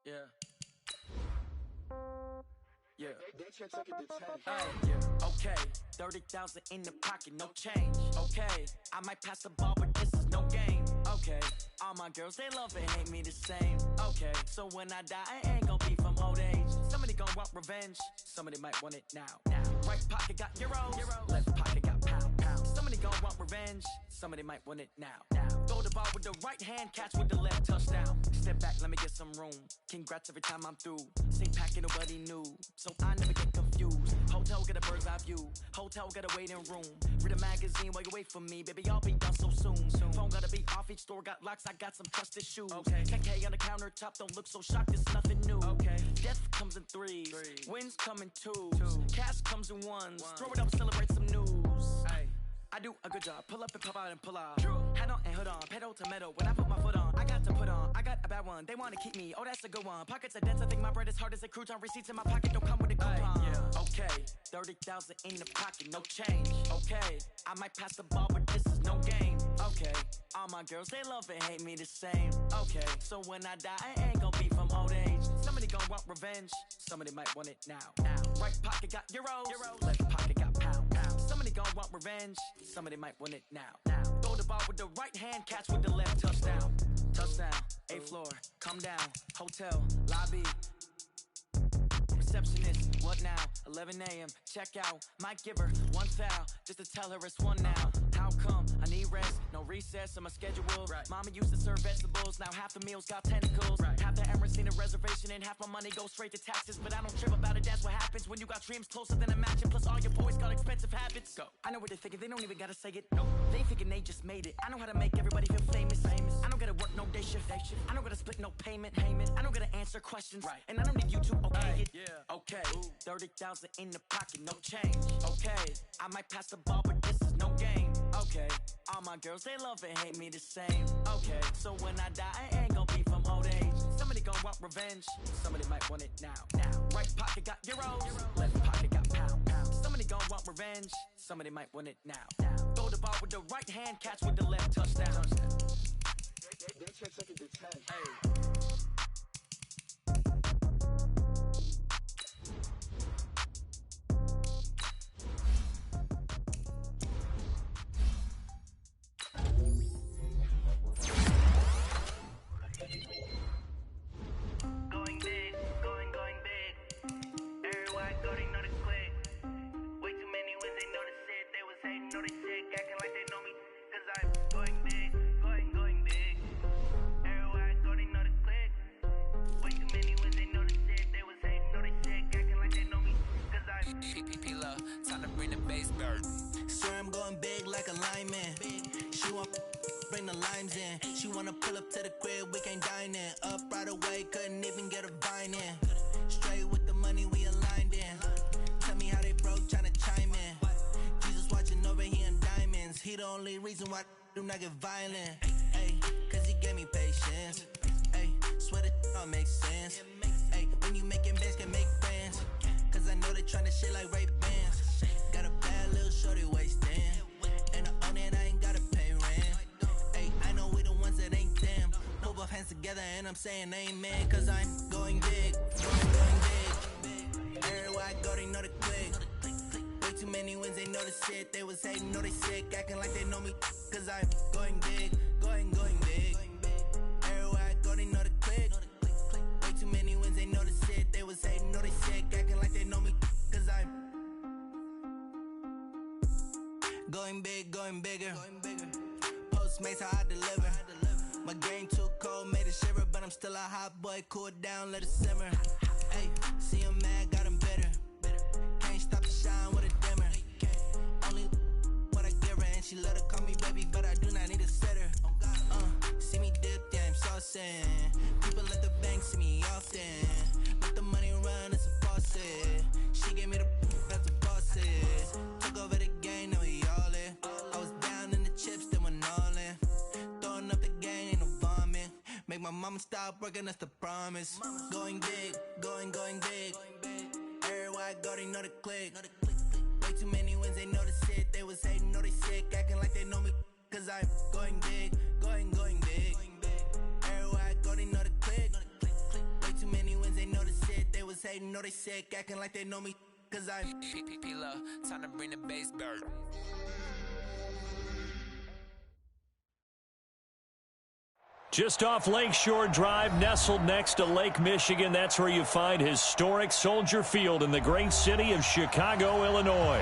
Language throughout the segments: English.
Yeah. Yeah. They check it to 10. Hey, yeah. Okay, 30,000 in the pocket, no change. Okay, I might pass the ball, but this is no game. Okay, all my girls, they love and hate me the same. Okay, so when I die, I ain't gon' be from old age. Somebody gon' want revenge, somebody might want it now. Right pocket got euros, left pocket got pound. Somebody gon' want revenge, somebody might want it now. Throw the ball with the right hand, catch with the left, touchdown. Step back, let me get some room. Congrats every time I'm through. Same packet, nobody knew, so I never get confused. Hotel got a bird's eye view, hotel got a waiting room. Read a magazine while you wait for me, baby, I'll be done so soon. Phone gotta be off, each store got locks, I got some trusted shoes. 10K on the countertop, don't look so shocked, it's nothing new. Death comes in threes, wins come in twos, cash comes in ones. Throw it up, celebrate some news. I do a good job, pull up and pop out and pull out. Hat on and hood on, pedal to metal. When I put my foot on, I got to put on. I got a bad one, they wanna keep me, oh that's a good one. Pockets are dense, I think my bread is hard as a crouton. Receipts in my pocket don't come with a coupon. Okay, 30,000 in the pocket, no change. Okay, I might pass the ball, but this is no game. Okay, all my girls, they love and hate me the same. Okay, so when I die, I ain't gon' be from old age. Somebody gon' want revenge, somebody might want it now. Right pocket got euros, left pocket got pound. Somebody gon' want revenge, somebody might want it now. Throw the ball with the right hand, catch with the left, touchdown. Touchdown, 8th floor, come down, hotel, lobby. Receptionist, what now? 11 a.m. check out. Might give her one foul just to tell her it's one now. How come? I need rest, no recess on my schedule. Mama used to serve vegetables, now half the meals got tentacles. Half the Emirates need a reservation and half my money goes straight to taxes. But I don't trip about it, that's what happens when you got dreams closer than a match. Plus all your boys got expensive habits. Go. I know what they're thinking, they don't even gotta say it. They thinking they just made it. I know how to make everybody feel famous. I don't gotta work no day shift. I don't gotta split no payment. I don't gotta answer questions. And I don't need you to okay it. Okay, 30,000 in the pocket, no change. Okay, I might pass the ball, but this is no game. Okay, all my girls, they love and hate me the same. Okay, so when I die, I ain't gon' be from old age. Somebody gon' want revenge, somebody might want it now. Right pocket got euros, left pocket got pound. Somebody gon' want revenge, somebody might want it now. Throw the ball with the right hand, catch with the left, touchdown. They check it to 10. Hey. Going big, going big. Everybody go, they know the click. Way too many wins, they know the shit. They was hating, know they shit, acting like they know me. Cause I'm going big, going big. Everybody go, they know the click. Way too many wins, they know the shit. They was hating, know they shit, acting like they know me. Cause I'm PPP love, time to bring the bass back. Swear I'm going big like a lineman. She want bring the limes in. She wanna pull up to the crib, we can't dine in. Up right away, couldn't even get a vine in. Straight with the money we aligned in. Tell me how they broke, tryna chime in. Jesus watching over here in diamonds. He the only reason why I do not get violent. Ay, cause he gave me patience. Ay, swear that all makes sense. Ay, when you making bands, can make friends. Cause I know they tryna shit like Ray Bans. Got a bad little shorty wasting. And I own it, I ain't gotta pay rent. Ay, I know we the ones that ain't them. Put both hands together and I'm saying amen. Cause I'm going big, going big. Everywhere I go, they know the click. Way too many wins, they know the shit. They was hating, know they sick, acting like they know me. Cause I'm going big, going big. Everywhere I go, they know the click. Way too many wins, they know the shit. They was hating, know they sick, acting like they know me. Cause I'm going big, going bigger. Postmates, how I deliver. My game too cold, made it shiver. But I'm still a hot boy, cool it down, let it simmer. Hey, see him mad, got him bitter. Can't stop the shine with a dimmer. Only what I give her, and she love to call me baby, but I do not need a sitter. See me dip, yeah, I'm saucing. People at the bank see me often. Let the money run, it's a faucet. She gave me the that's a faucet. Took over the game, now we all in. I was down in the chips, then went all in. Throwing up the game, ain't no vomit. Make my mama stop working, that's the promise. Going big, going big. Everywhere I go, they know the click. Way too many wins, they know the shit. They was hating, know they sick, acting like they know me. Cause I'm going big, going big. Everywhere I go, they know the click. Way too many know they sick, acting like they know me, cause I'm P-Love, time to bring the bass bird. Just off Lakeshore Drive, nestled next to Lake Michigan, that's where you find historic Soldier Field in the great city of Chicago, Illinois.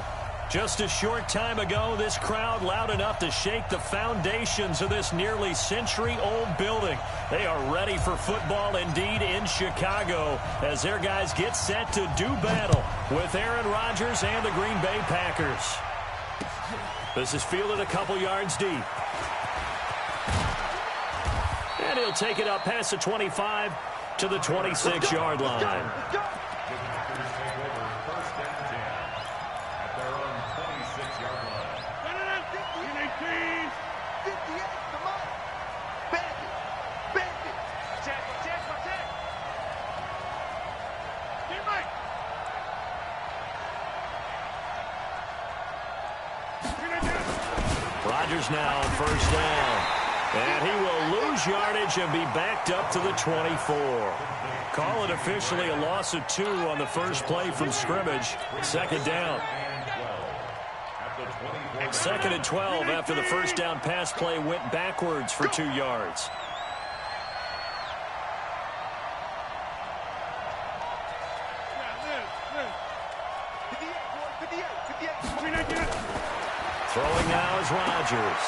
Just a short time ago, this crowd loud enough to shake the foundations of this nearly century-old building. They are ready for football indeed in Chicago as their guys get set to do battle with Aaron Rodgers and the Green Bay Packers. This is fielded a couple yards deep. And he'll take it up past the 25 to the 26-yard line. Rodgers now on first down. And he will lose yardage and be backed up to the 24. Call it officially a loss of 2 on the first play from scrimmage. Second down. Second and 12 after the first down pass play went backwards for 2 yards. Throwing now is Rodgers.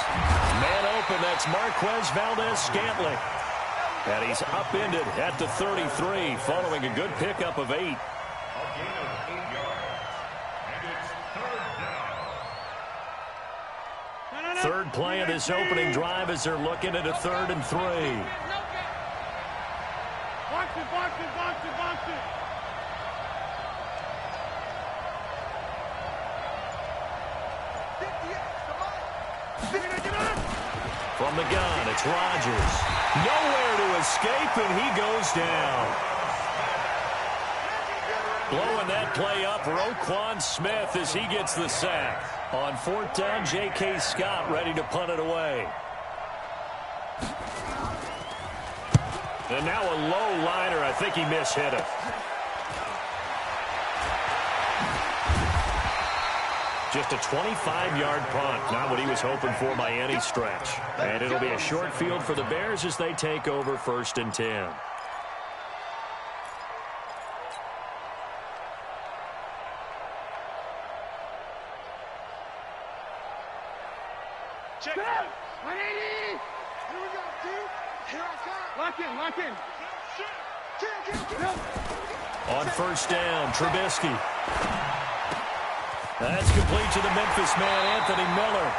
Man open, that's Marquez Valdez-Scantling. And he's upended at the 33 following a good pickup of 8. Third play of this opening drive as they're looking at a 3rd and 3. Box it. From the gun, it's Rodgers. Nowhere to escape, and he goes down. Blowing that play up, Roquan Smith as he gets the sack. On 4th down, J.K. Scott ready to punt it away. And now a low liner. I think he mishit it. Just a 25-yard punt, not what he was hoping for by any stretch. And it'll be a short field for the Bears as they take over 1st and 10. Check. 180. Here we go, dude. Here I come. Lock in. On 1st down, Trubisky. That's complete to the Memphis man, Anthony Miller.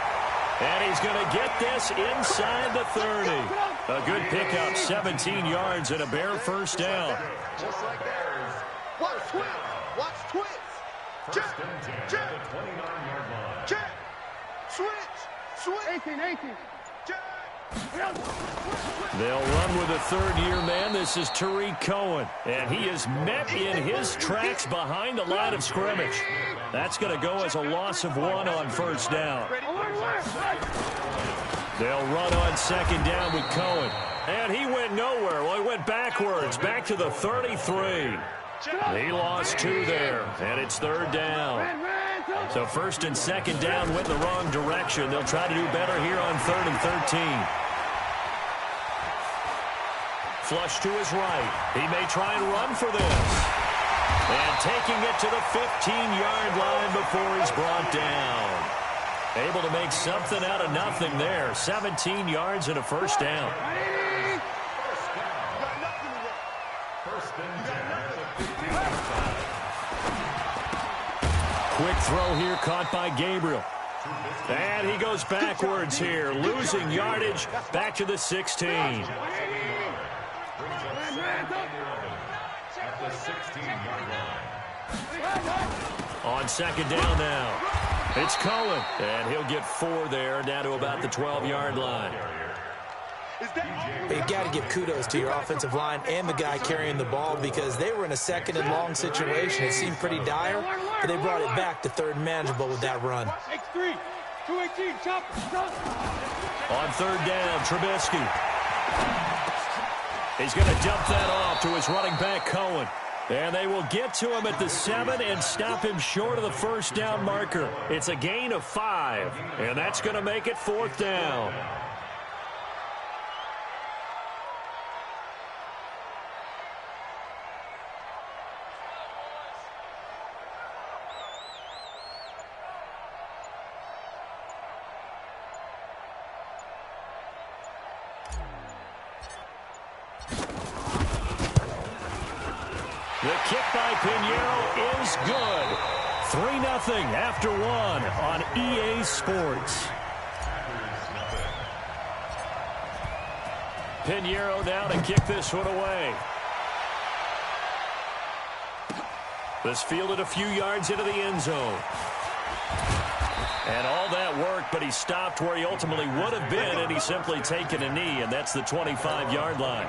And he's going to get this inside the 30. A good pickup, 17 yards and a Bear 1st down. Just like that. Watch twist. Check. 29-yard line. Check. Switch. 18. Check. They'll run with a 3rd-year man. This is Tariq Cohen. And he is met in his tracks behind the line of scrimmage. That's going to go as a loss of 1 on 1st down. They'll run on 2nd down with Cohen. And he went nowhere. Well, he went backwards, back to the 33. He lost 2 there, and it's 3rd down. So 1st and 2nd down went in the wrong direction. They'll try to do better here on 3rd and 13. Flush to his right. He may try and run for this. And taking it to the 15-yard line before he's brought down. Able to make something out of nothing there. 17 yards and a 1st down. Quick throw here caught by Gabriel. And he goes backwards here, losing yardage back to the 16. At the 16-yard line. On 2nd down now. It's Cohen. And he'll get 4 there, down to about the 12-yard line. You got to give kudos to your offensive line and the guy carrying the ball because they were in a 2nd and long situation. It seemed pretty dire, but they brought it back to 3rd and manageable with that run. X3, 218, chop. On 3rd down, Trubisky. He's going to dump that off to his running back, Cohen. And they will get to him at the 7 and stop him short of the first down marker. It's a gain of 5, and that's going to make it 4th down. The kick by Pinheiro is good. 3-0 after 1 on EA Sports. Pinheiro now to kick this one away. This fielded a few yards into the end zone. And all that work, but he stopped where he ultimately would have been, and he's simply taken a knee, and that's the 25-yard line.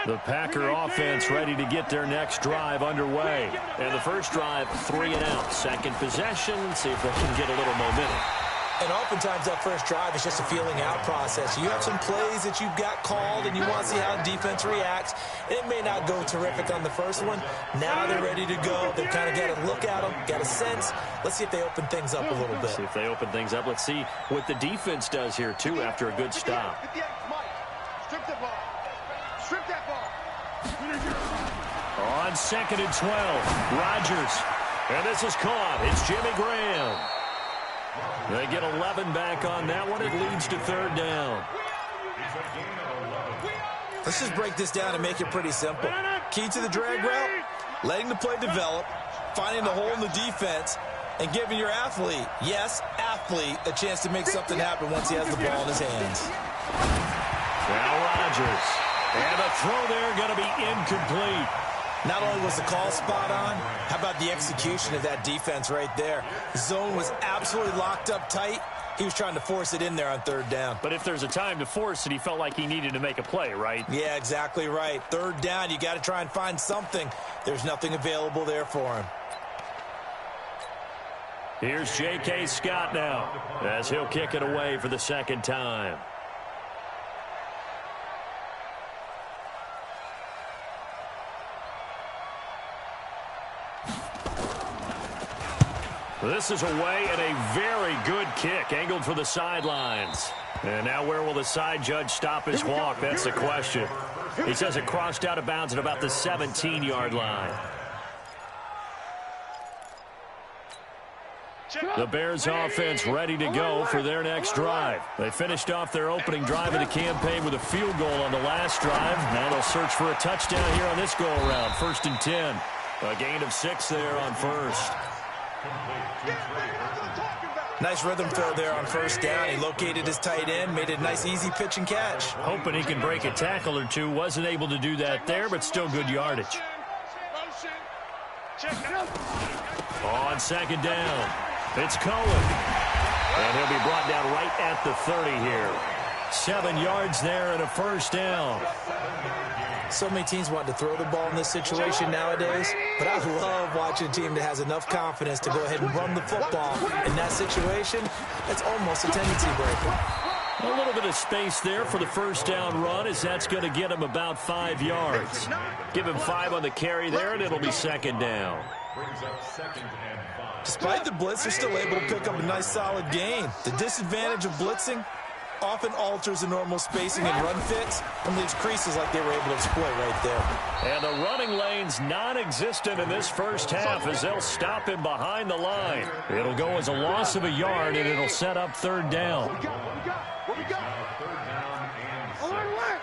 The Packer offense ready to get their next drive underway. And the first drive, 3 and out. Second possession, see if they can get a little momentum. And oftentimes that first drive is just a feeling out process. You have some plays that you've got called and you want to see how the defense reacts. It may not go terrific on the first one. Now they're ready to go. They've kind of got to look at them, got a sense. Let's see if they open things up a little bit. See if they open things up. Let's see what the defense does here, too, after a good stop. Strip the ball. Strip that ball. On 2nd and 12, Rodgers. And this is caught. It's Jimmy Graham. They get 11 back on that one. It leads to 3rd down. Let's just break this down and make it pretty simple. Key to the drag route, letting the play develop, finding the hole in the defense, and giving your athlete, yes, athlete, a chance to make something happen once he has the ball in his hands. Now Rodgers. And the throw there going to be incomplete. Not only was the call spot on, how about the execution of that defense right there? The zone was absolutely locked up tight. He was trying to force it in there on 3rd down. But if there's a time to force it, he felt like he needed to make a play, right? Yeah, exactly right. 3rd down, you got to try and find something. There's nothing available there for him. Here's J.K. Scott now as he'll kick it away for the 2nd time. This is away and a very good kick angled for the sidelines. And now where will the side judge stop his walk? That's the question. He says it crossed out of bounds at about the 17-yard line. The Bears offense ready to go for their next drive. They finished off their opening drive of the campaign with a field goal on the last drive. Now they'll search for a touchdown here on this go-around. 1st and 10. A gain of 6 there on 1st. Nice rhythm throw there on 1st down. He located his tight end, made a nice easy pitch and catch. Hoping he can break a tackle or two. Wasn't able to do that there, but still good yardage. On 2nd down, it's Cohen. And he'll be brought down right at the 30 here. 7 yards there and a 1st down. So many teams want to throw the ball in this situation nowadays, but I love watching a team that has enough confidence to go ahead and run the football. In that situation, it's almost a tendency breaker. A little bit of space there for the 1st down run, as that's going to get him about 5 yards. Give him 5 on the carry there, and it'll be 2nd down. Despite the blitz, they're still able to pick up a nice solid gain. The disadvantage of blitzing often alters the normal spacing and run fits and leaves creases like they were able to exploit right there. And the running lane's non-existent in this first half as they'll stop him behind the line. It'll go as a loss of a yard, and it'll set up 3rd down. What we got? Alert.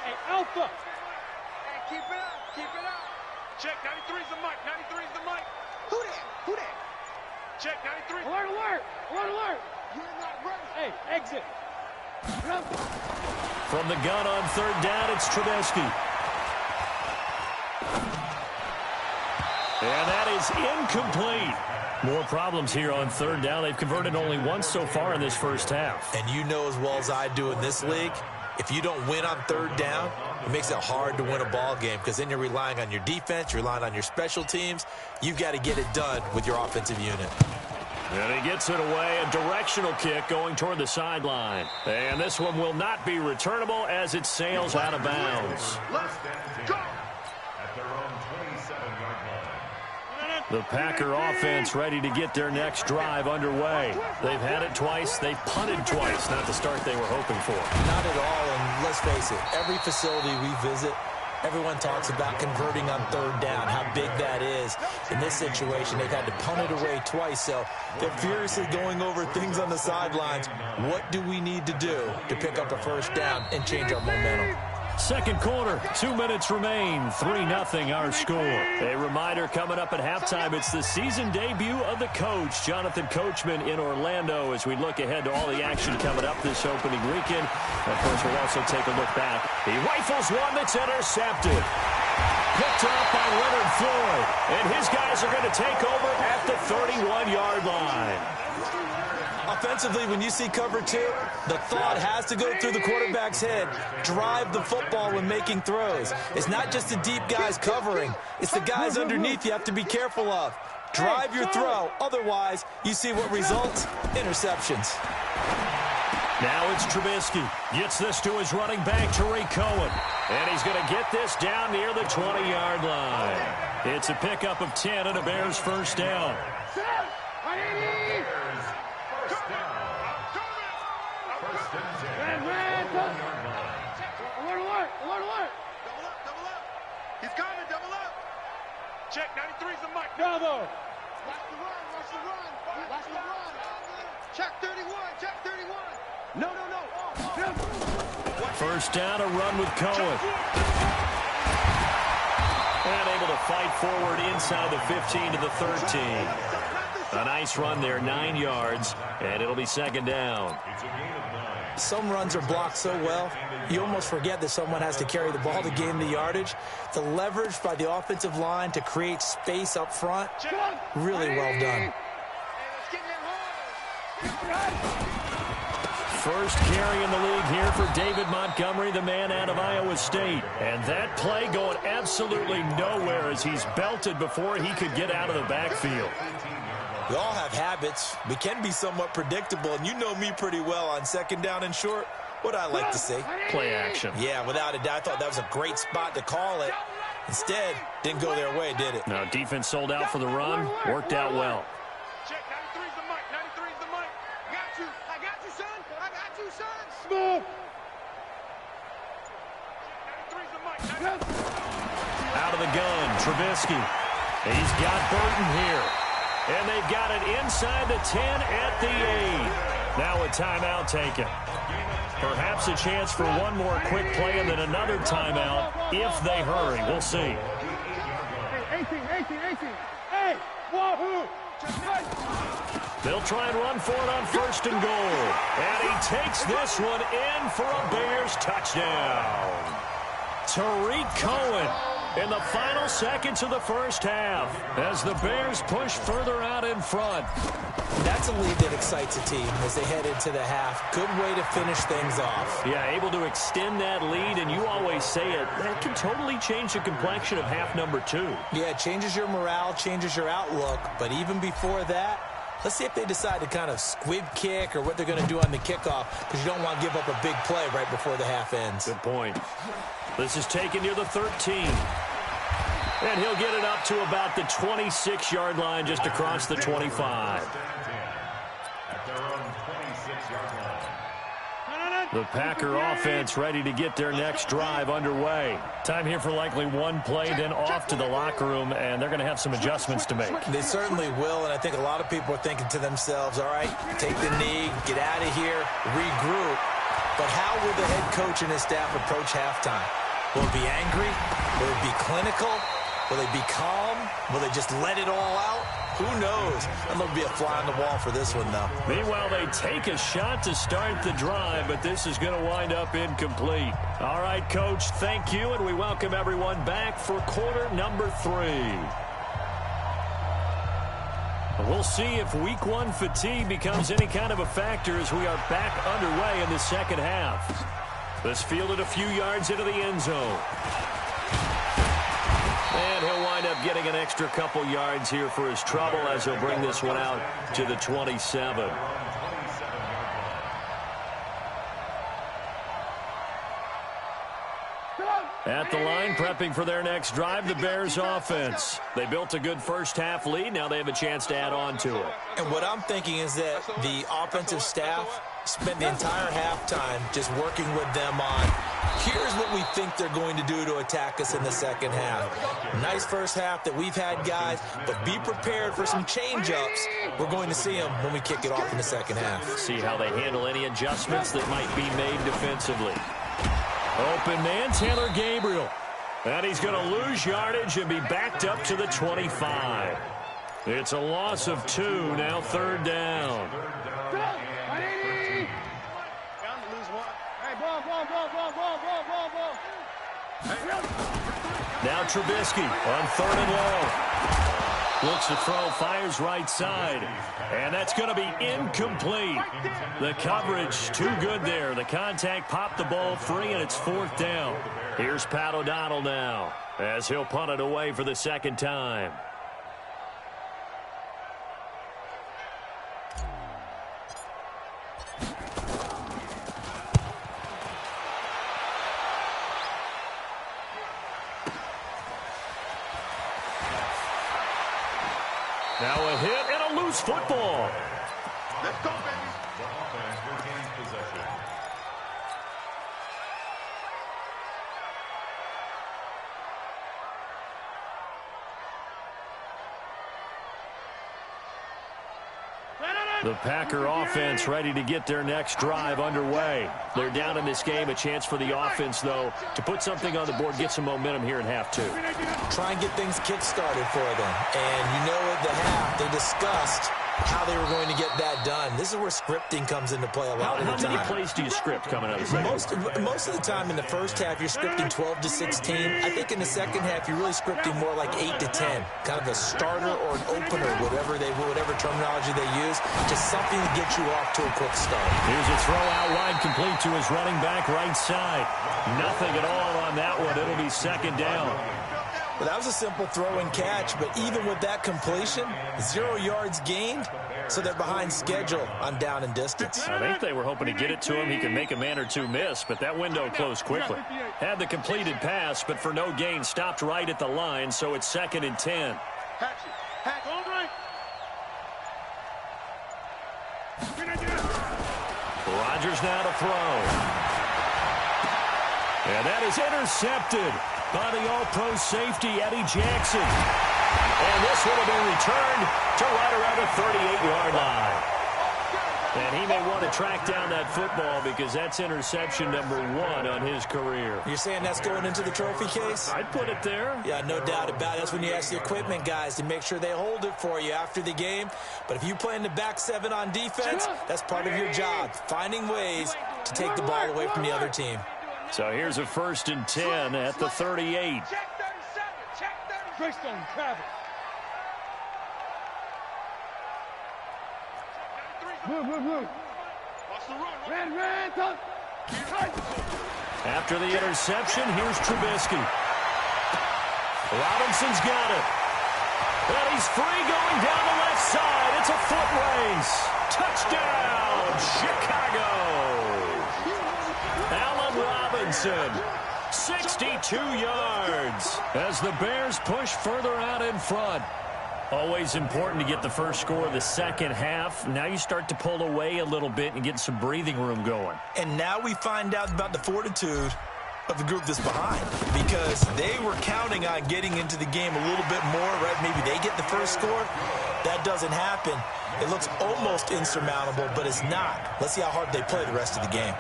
Hey, Alpha. Hey, keep it up. Check, 93's the mic. Who that? Check, 93. Alert. You're not ready. Hey, exit. From the gun on 3rd down, it's Trubisky. And that is incomplete. More problems here on 3rd down. They've converted only once so far in this first half. And you know as well as I do in this league, if you don't win on 3rd down, it makes it hard to win a ball game because then you're relying on your defense, you're relying on your special teams. You've got to get it done with your offensive unit. And he gets it away, a directional kick going toward the sideline. And this one will not be returnable as it sails out of bounds. The Packer offense ready to get their next drive underway. They've had it twice. They've punted twice. Not the start they were hoping for. Not at all, and let's face it, every facility we visit, everyone talks about converting on third down, how big that is. In this situation, they've had to punt it away twice, so they're furiously going over things on the sidelines. What do we need to do to pick up a first down and change our momentum? Second quarter, 2 minutes remain, 3-0 our score. A reminder coming up at halftime, it's the season debut of the coach, Jonathan Coachman in Orlando, as we look ahead to all the action coming up this opening weekend. Of course, we'll also take a look back. He rifles one that's intercepted. Picked up by Leonard Floyd, and his guys are going to take over at the 31-yard line. Offensively, when you see cover two, the thought has to go through the quarterback's head. Drive the football when making throws. It's not just the deep guys covering. It's the guys underneath you have to be careful of. Drive your throw. Otherwise, you see what results? Interceptions. Now it's Trubisky. Gets this to his running back, Tariq Cohen. And he's going to get this down near the 20-yard line. It's a pickup of 10 and a Bears first down. He's coming, double up. Check, 93's the mic. Bravo. Watch the run, watch the run. Watch the run. Check 31, check 31. No. First down, a run with Cohen. And able to fight forward inside the 15 to the 13. A nice run there, 9 yards, and it'll be second down. Some runs are blocked so well, you almost forget that someone has to carry the ball to gain the yardage. The leverage by the offensive line to create space up front, really well done. First carry in the league here for David Montgomery, the man out of Iowa State. And that play going absolutely nowhere as he's belted before he could get out of the backfield. We all have habits. We can be somewhat predictable, and you know me pretty well on second down and short. What I like to say? Play action. Yeah, without a doubt, I thought that was a great spot to call it. Instead, didn't go their way, did it? No, defense sold out for the run. Worked out well. Check, 93's the mic, 93's the mic. I got you, son. I got you, son. Smooth. 93's the mic. Out of the gun, Trubisky. He's got Burton here. And they've got it inside the 10 at the 8. Now a timeout taken. Perhaps a chance for one more quick play and then another timeout if they hurry. We'll see. Hey, 18. Hey, wahoo. They'll try and run for it on first and goal. And he takes this one in for a Bears touchdown. Tariq Cohen in the final seconds of the first half as the Bears push further out in front. That's a lead that excites a team as they head into the half. Good way to finish things off. Yeah, able to extend that lead, and you always say it, that can totally change the complexion of half number 2. Yeah, it changes your morale, changes your outlook, but even before that, let's see if they decide to kind of squib kick or what they're going to do on the kickoff, because you don't want to give up a big play right before the half ends. Good point. This is taken near the 13. And he'll get it up to about the 26-yard line, just across the 25. The Packer offense ready to get their next drive underway. Time here for likely one play, then off to the locker room, and they're going to have some adjustments to make. They certainly will, and I think a lot of people are thinking to themselves, all right, take the knee, get out of here, regroup. But how will the head coach and his staff approach halftime? Will it be angry? Will it be clinical? Will they be calm? Will they just let it all out? Who knows? I'm going to be a fly on the wall for this one, though. Meanwhile, they take a shot to start the drive, but this is going to wind up incomplete. All right, Coach, thank you, and we welcome everyone back for quarter number 3. We'll see if week 1 fatigue becomes any kind of a factor as we are back underway in the second half. This fielded a few yards into the end zone. And he'll wind up getting an extra couple yards here for his trouble as he'll bring this one out to the 27. At the line, prepping for their next drive, the Bears offense. They built a good first-half lead. Now they have a chance to add on to it. And what I'm thinking is that the offensive staff spent the entire halftime just working with them on, here's what we think they're going to do to attack us in the second half. Nice first half that we've had, guys, but be prepared for some change-ups. We're going to see them when we kick it off in the second half. See how they handle any adjustments that might be made defensively. Open man, Taylor Gabriel. And he's going to lose yardage and be backed up to the 25. It's a loss of 2, now third down. Now Trubisky on 3rd and long. Looks to throw, fires right side. And that's going to be incomplete. The coverage too good there. The contact popped the ball free, and it's 4th down. Here's Pat O'Donnell now as he'll punt it away for the second time. Now a hit and a loose football. Let's go, baby. The offense retains possession. The Packer offense ready to get their next drive underway. They're down in this game. A chance for the offense, though, to put something on the board, get some momentum here in half 2. Try and get things kick-started for them. And you know at the half, they discussed how they were going to get that done. This is where scripting comes into play a lot of the time. How many plays do you script coming out of the second? Most of the time in the first half, you're scripting 12 to 16. I think in the second half, you're really scripting more like 8 to 10. Kind of a starter or an opener, whatever terminology they use, just something to get you off to a quick start. Here's a throw out wide, complete to his running back right side. Nothing at all on that one. It'll be 2nd down. Well, that was a simple throw and catch, but even with that completion, 0 yards gained, so they're behind schedule on down and distance. I think they were hoping to get it to him. He can make a man or two miss, but that window closed quickly. Had the completed pass, but for no gain, stopped right at the line, so it's 2nd and 10. Rodgers now to throw. And that is intercepted by the all-pro safety, Eddie Jackson. And this one will be returned to right around the 38-yard line. And he may want to track down that football because that's interception number 1 on his career. You're saying that's going into the trophy case? I'd put it there. Yeah, no doubt about it. That's when you ask the equipment guys to make sure they hold it for you after the game. But if you play in the back 7 on defense, that's part of your job, finding ways to take the ball away from the other team. So here's a 1st and 10 at the 38. After the interception, here's Trubisky. Robinson's got it. And he's free going down the left side. It's a foot race. Touchdown, Chicago. Allen Robinson, 62 yards as the Bears push further out in front. Always important to get the first score of the second half. Now you start to pull away a little bit and get some breathing room going. And now we find out about the fortitude of the group that's behind, because they were counting on getting into the game a little bit more, right? Maybe they get the first score. That doesn't happen. It looks almost insurmountable, but it's not. Let's see how hard they play the rest of the game.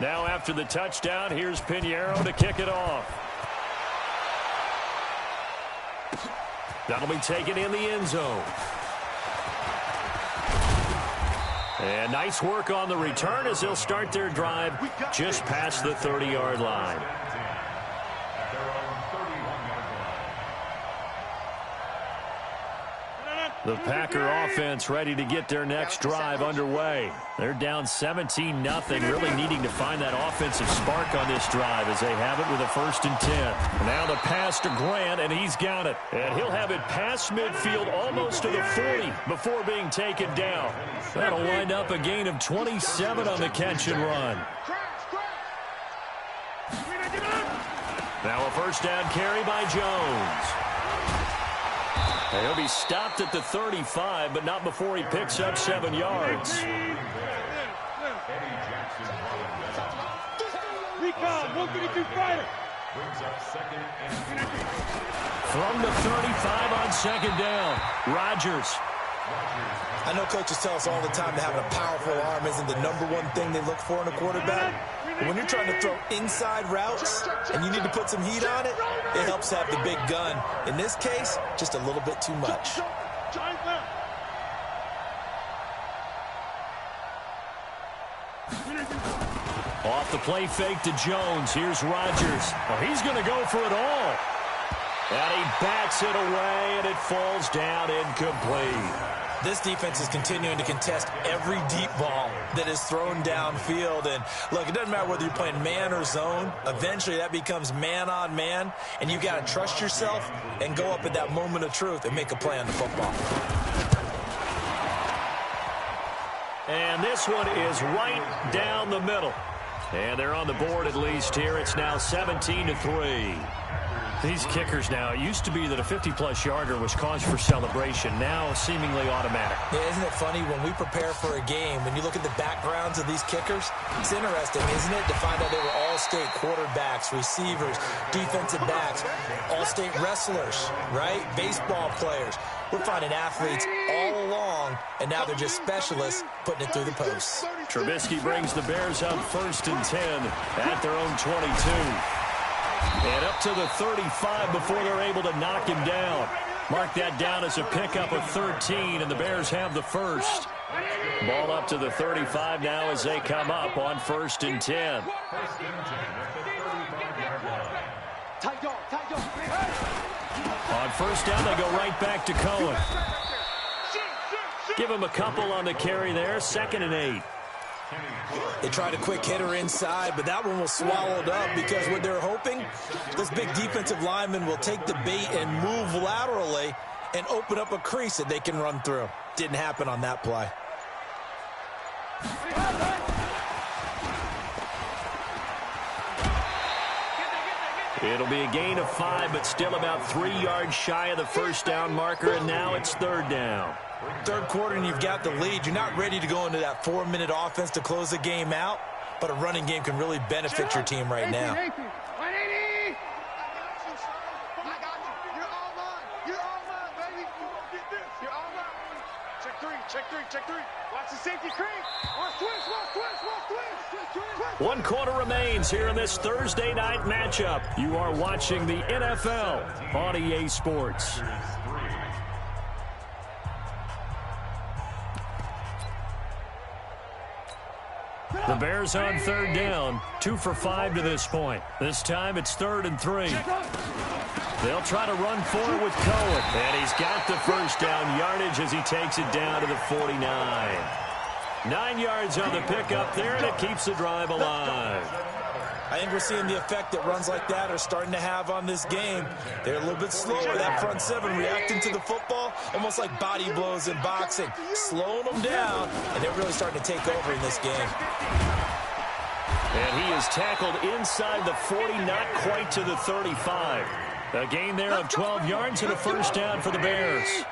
Now after the touchdown, here's Pinheiro to kick it off. That'll be taken in the end zone. And nice work on the return as they'll start their drive just past the 30-yard line. The Packer offense ready to get their next drive underway. They're down 17-0, really needing to find that offensive spark on this drive as they have it with a 1st and 10. Now the pass to Grant, and he's got it. And he'll have it past midfield almost to the 40 before being taken down. That'll wind up a gain of 27 on the catch and run. Now a 1st down carry by Jones. He'll be stopped at the 35, but not before he picks up 7 yards. Recon, 132 fighter. From the 35 on 2nd down, Rodgers. I know coaches tell us all the time that having a powerful arm isn't the #1 thing they look for in a quarterback. But when you're trying to throw inside routes and you need to put some heat on it, it helps to have the big gun. In this case, just a little bit too much. Off the play fake to Jones. Here's Rodgers. Oh, he's going to go for it all. And he bats it away, and it falls down incomplete. This defense is continuing to contest every deep ball that is thrown downfield. And, look, it doesn't matter whether you're playing man or zone. Eventually, that becomes man-on-man, and you've got to trust yourself and go up at that moment of truth and make a play on the football. And this one is right down the middle. And they're on the board at least here. It's now 17-3. These kickers now, it used to be that a 50-plus yarder was cause for celebration. Now seemingly automatic. Yeah, isn't it funny when we prepare for a game, when you look at the backgrounds of these kickers, it's interesting, isn't it, to find out they were all-state quarterbacks, receivers, defensive backs, all-state wrestlers, right? Baseball players. We're finding athletes all along, and now they're just specialists putting it through the posts. Trubisky brings the Bears up 1st and 10 at their own 22. And up to the 35 before they're able to knock him down. Mark that down as a pickup of 13, and the Bears have the 1st. Ball up to the 35 now as they come up on 1st and 10. On 1st down, they go right back to Cohen. Give him a couple on the carry there, 2nd and 8. They tried a quick hitter inside, but that one was swallowed up because what they're hoping, this big defensive lineman will take the bait and move laterally and open up a crease that they can run through. Didn't happen on that play. It'll be a gain of 5, but still about 3 yards shy of the 1st down marker, and now it's 3rd down. 3rd quarter and you've got the lead. You're not ready to go into that 4-minute offense to close the game out, but a running game can really benefit your team right now. 180! I got you. You're all mine. You're all mine, baby. You won't get this. You're all mine. Check 3, check 3, check 3. Watch the safety creep. Watch twist, watch twist, watch twist. 1 quarter remains here in this Thursday night matchup. You are watching the NFL on EA Sports. The Bears on 3rd down, 2 for 5 to this point. This time it's 3rd and 3. They'll try to run for it with Cohen. And he's got the 1st down yardage as he takes it down to the 49. 9 yards on the pickup there, and it keeps the drive alive. I think we're seeing the effect that runs like that are starting to have on this game. They're a little bit slower, that front 7, reacting to the football, almost like body blows in boxing, slowing them down, and they're really starting to take over in this game. And he is tackled inside the 40, not quite to the 35. A gain there of 12 yards and a 1st down for the Bears.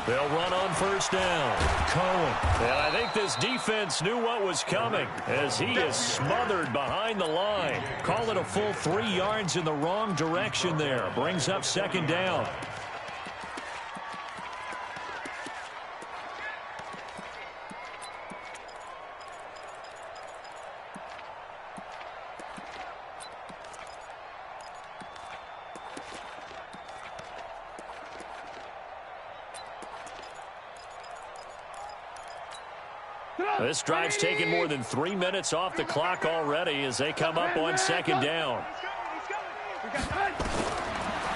They'll run on 1st down. Cohen. And I think this defense knew what was coming as he is smothered behind the line. Call it a full 3 yards in the wrong direction there. Brings up 2nd down. This drive's taken more than 3 minutes off the clock already as they come up on 2nd down.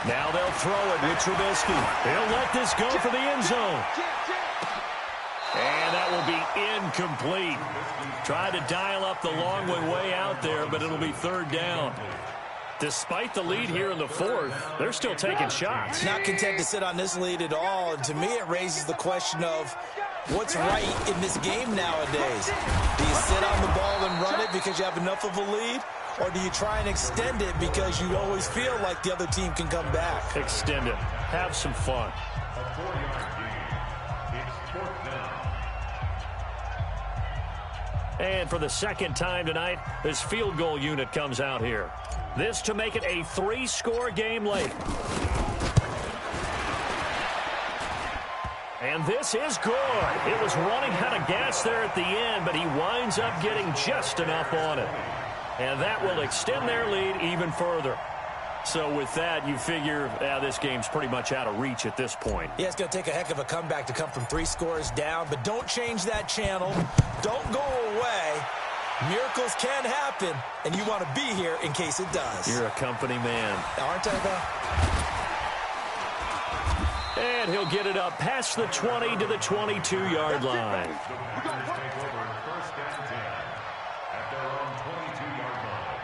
Now they'll throw it with Trubisky. He'll let this go for the end zone. And that will be incomplete. Tried to dial up the long way out there, but it'll be third down. Despite the lead here in the fourth, they're still taking shots. Not content to sit on this lead at all. And to me, it raises the question of what's right in this game nowadays. Do you sit on the ball and run it because you have enough of a lead? Or do you try and extend it because you always feel like the other team can come back? Extend it. Have some fun. A 4-yard gain. It's fourth down. And for the second time tonight, this field goal unit comes out here. This to make it a 3-score game late. And this is good. It was running out of gas there at the end, but he winds up getting just enough on it. And that will extend their lead even further. So with that, you figure this game's pretty much out of reach at this point. Yeah, it's going to take a heck of a comeback to come from 3 scores down, but don't change that channel. Don't go away. Miracles can happen, and you want to be here in case it does. You're a company man. Aren't I, though? And he'll get it up past the 20 to the 22-yard line. Take over first and 10 at their own 22-yard line.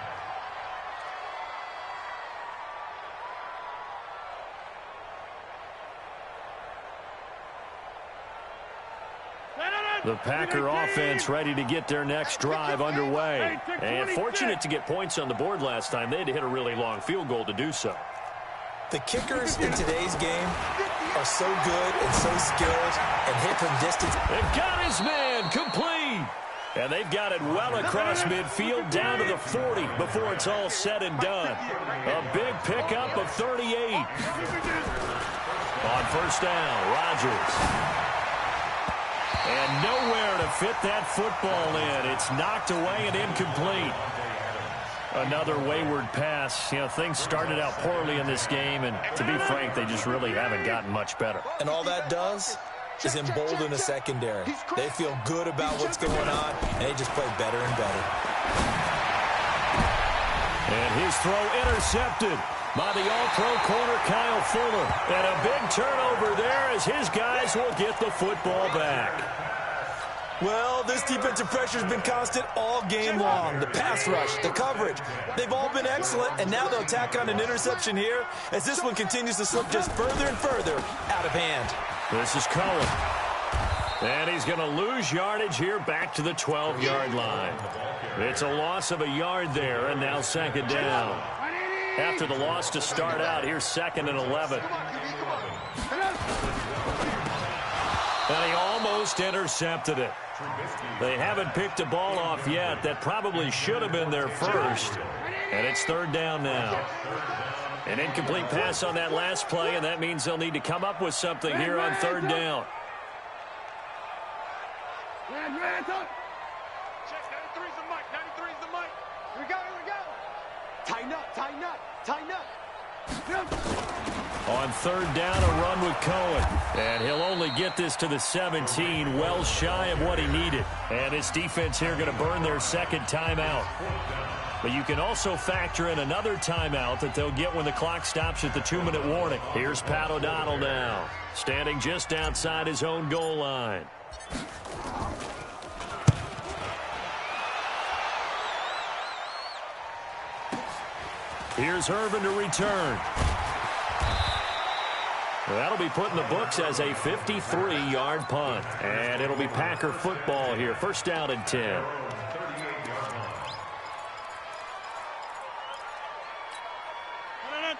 The Packer offense ready to get their next drive underway. And fortunate to get points on the board last time. They had to hit a really long field goal to do so. The kickers in today's game are so good and so skilled and hit from distance. They've got his man complete. And they've got it well across midfield down to the 40 before it's all said and done. A big pickup of 38. On first down, Rodgers. And nowhere to fit that football in. It's knocked away and incomplete. Another wayward pass. You know, things started out poorly in this game, and to be frank, they just really haven't gotten much better. And all that does is embolden a secondary. They feel good about what's going on, and they just play better and better. And his throw intercepted by the all-pro corner Kyle Fuller. And a big turnover there as his guys will get the football back. Well, this defensive pressure has been constant all game long. The pass rush, the coverage, they've all been excellent, and now they'll tack on an interception here as this one continues to slip just further and further out of hand. This is Cohen. And he's going to lose yardage here back to the 12-yard line. It's a loss of a yard there, and now second down. After the loss to start out, here's 2nd and 11. And he almost intercepted it. They haven't picked a ball off yet. That probably should have been their first. And it's third down now. An incomplete pass on that last play, and that means they'll need to come up with something here on third down. Check, 93's the mic, 93's the mic. Here we go, here we go. Tighten up, tighten up, tighten up. On third down, a run with Cohen. And he'll only get this to the 17, well shy of what he needed. And his defense here going to burn their second timeout. But you can also factor in another timeout that they'll get when the clock stops at the 2-minute warning. Here's Pat O'Donnell now, standing just outside his own goal line. Here's Irvin to return. That'll be put in the books as a 53-yard punt. And it'll be Packer football here. First down and 10.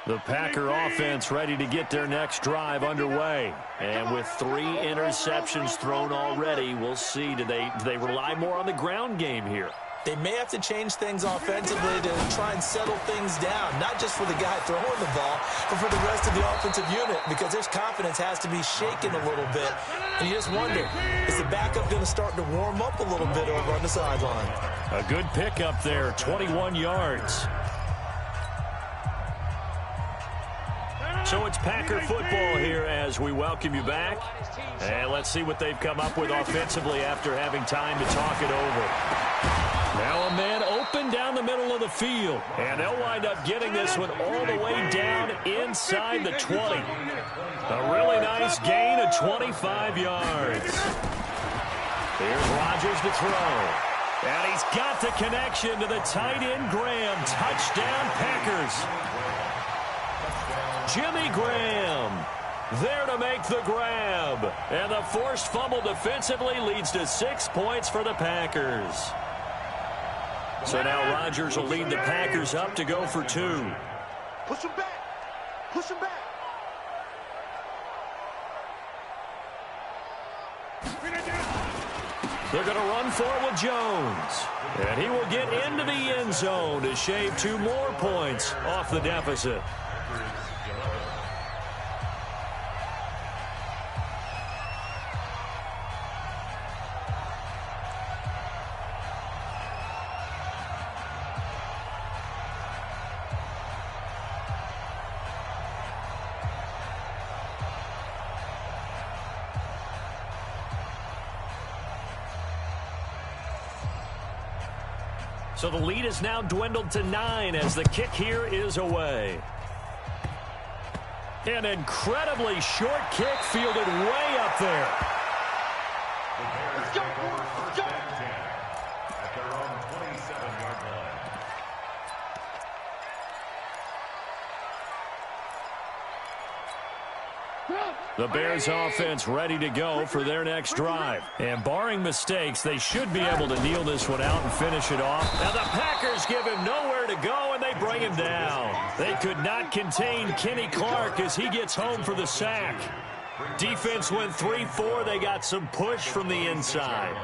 The Packer offense ready to get their next drive underway. And with 3 interceptions thrown already, we'll see. Do they rely more on the ground game here? They may have to change things offensively to try and settle things down, not just for the guy throwing the ball, but for the rest of the offensive unit, because their confidence has to be shaken a little bit. And you just wonder, is the backup going to start to warm up a little bit over on the sideline? A good pickup there, 21 yards. So it's Packer football here as we welcome you back. And let's see what they've come up with offensively after having time to talk it over. Now a man open down the middle of the field. And they'll wind up getting this one all the way down inside the 20. A really nice gain of 25 yards. Here's Rodgers to throw. And he's got the connection to the tight end Graham. Touchdown Packers. Jimmy Graham there to make the grab. And the forced fumble defensively leads to 6 points for the Packers. So now Rodgers will lead the Packers up to go for 2. Push him back. Push him back. They're going to run for it with Jones. And he will get into the end zone to shave 2 more points off the deficit. So the lead is now dwindled to 9 as the kick here is away. An incredibly short kick fielded way up there. Let's go. Let's go. At their own 27-yard line. The Bears offense ready to go for their next drive. And barring mistakes, they should be able to kneel this one out and finish it off. Now the Packers give him nowhere to go, and they bring him down. They could not contain Kenny Clark as he gets home for the sack. Defense went 3-4. They got some push from the inside.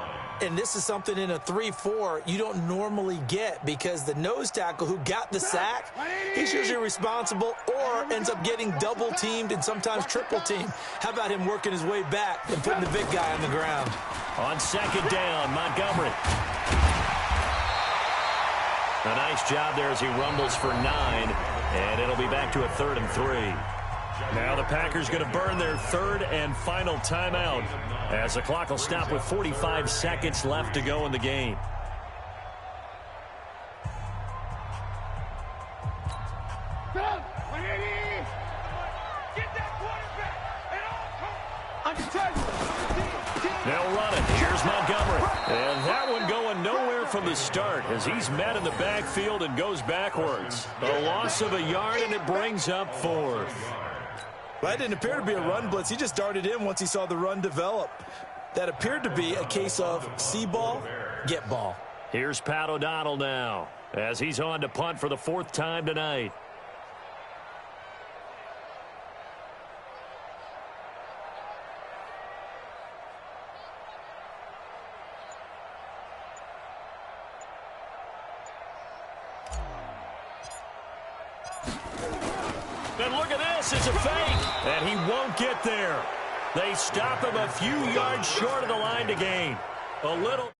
And this is something in a 3-4 you don't normally get because the nose tackle who got the sack, he's usually responsible or ends up getting double-teamed and sometimes triple-teamed. How about him working his way back and putting the big guy on the ground? On second down, Montgomery. A nice job there as he rumbles for 9, and it'll be back to a 3rd and 3. Now the Packers going to burn their 3rd and final timeout as the clock will stop with 45 seconds left to go in the game. They'll run it. Here's Montgomery. And that one going nowhere from the start as he's met in the backfield and goes backwards. A loss of a yard, and it brings up 4th. That didn't appear to be a run blitz. He just darted in once he saw the run develop. That appeared to be a case of see ball, get ball. Here's Pat O'Donnell now as he's on to punt for the 4th time tonight. And look at this, it's a fake, and he won't get there. They stop him a few yards short of the line to gain. A little.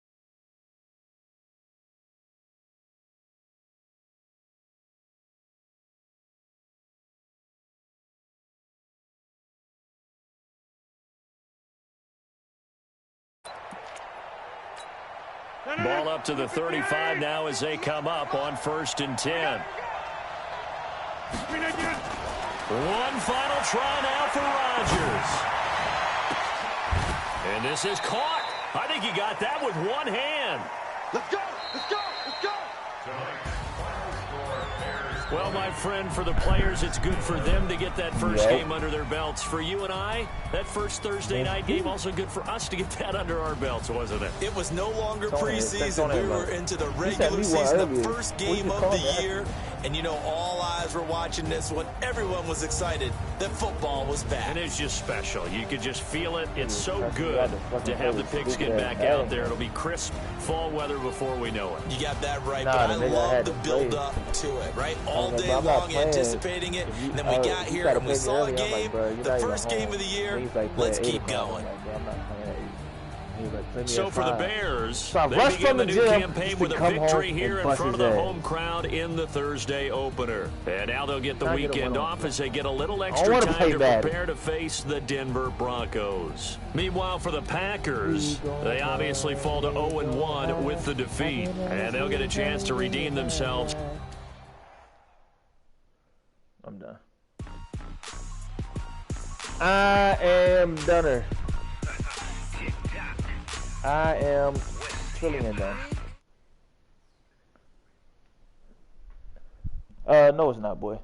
Ball up to the 35 now as they come up on 1st and 10. One final try now for Rodgers. And this is caught. I think he got that with one hand. Let's go. Let's go. Let's go. Well, my friend, for the players, it's good for them to get that first game under their belts. For you and I, that first Thursday night game, also good for us to get that under our belts, wasn't it? It was no longer preseason. We were into the regular season, the first game of the year. And, you know, all eyes were watching this one. Everyone was excited that football was back. And it's just special. You could just feel it. It's so good to have the pigskin back out there. It'll be crisp fall weather before we know it. You got that right, but I love the build-up to it, right? All day long anticipating it. And then we got here and we saw the game, the first game of the year. Let's keep going. He was like, So for the Bears, So they begin the new campaign with a victory here in front of the home crowd in the Thursday opener. And now they'll get the weekend off as they get a little extra time to prepare to face the Denver Broncos. Meanwhile, for the Packers, they obviously fall to 0-1 with the defeat, and they'll get a chance to redeem themselves. I'm done. I am done. I am trilling and done. No, it's not, boy.